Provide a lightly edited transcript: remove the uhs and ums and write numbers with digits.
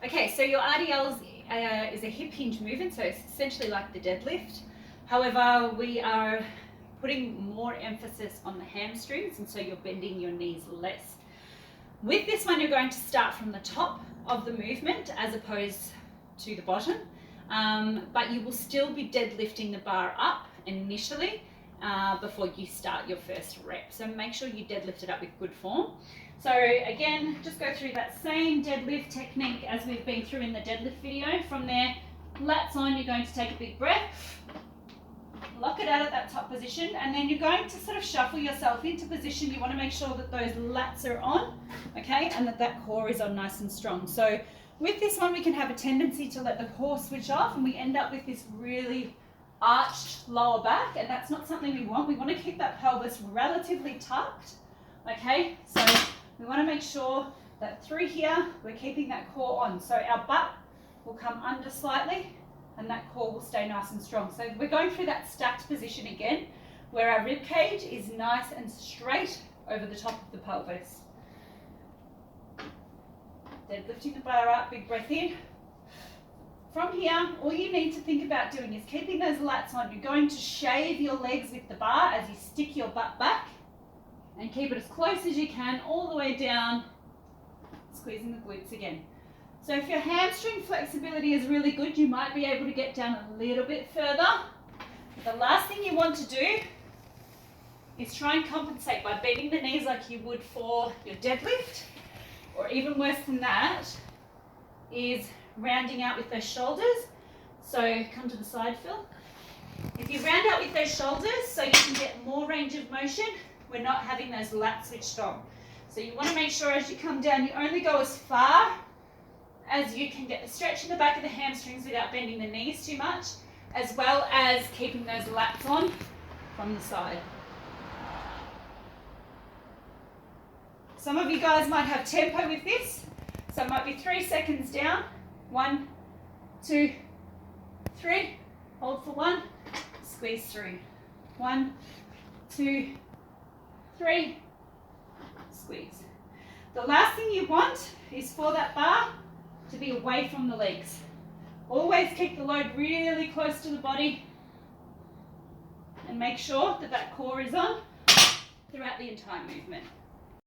Okay, so your RDLs is a hip hinge movement, so it's essentially like the deadlift. However, we are putting more emphasis on the hamstrings, and so you're bending your knees less. With this one, you're going to start from the top of the movement as opposed to the bottom, but you will still be deadlifting the bar up initially before you start your first rep. So make sure you deadlift it up with good form. So again, just go through that same deadlift technique as we've been through in the deadlift video. From there, lats on, you're going to take a big breath, lock it out at that top position, and then you're going to sort of shuffle yourself into position. You want to make sure that those lats are on, okay, and that core is on nice and strong. So with this one, we can have a tendency to let the core switch off, and we end up with this really arched lower back, and that's not something we want. We want to keep that pelvis relatively tucked, okay? So we want to make sure that through here, we're keeping that core on. So our butt will come under slightly, and that core will stay nice and strong. So we're going through that stacked position again, where our rib cage is nice and straight over the top of the pelvis. Deadlifting the bar up, big breath in. From here, all you need to think about doing is keeping those lats on. You're going to shave your legs with the bar as you stick your butt back, and keep it as close as you can, all the way down, squeezing the glutes again. So if your hamstring flexibility is really good, you might be able to get down a little bit further. But the last thing you want to do is try and compensate by bending the knees like you would for your deadlift, or even worse than that, is rounding out with those shoulders. So come to the side, Phil. If you round out with those shoulders so you can get more range of motion, we're not having those lats switched on. So you want to make sure as you come down, you only go as far as you can get the stretch in the back of the hamstrings without bending the knees too much, as well as keeping those lats on from the side. Some of you guys might have tempo with this, so it might be 3 seconds down. 1, 2, 3, hold for 1, squeeze through. 1, 2, 3, squeeze. The last thing you want is for that bar to be away from the legs. Always keep the load really close to the body, and make sure that that core is on throughout the entire movement.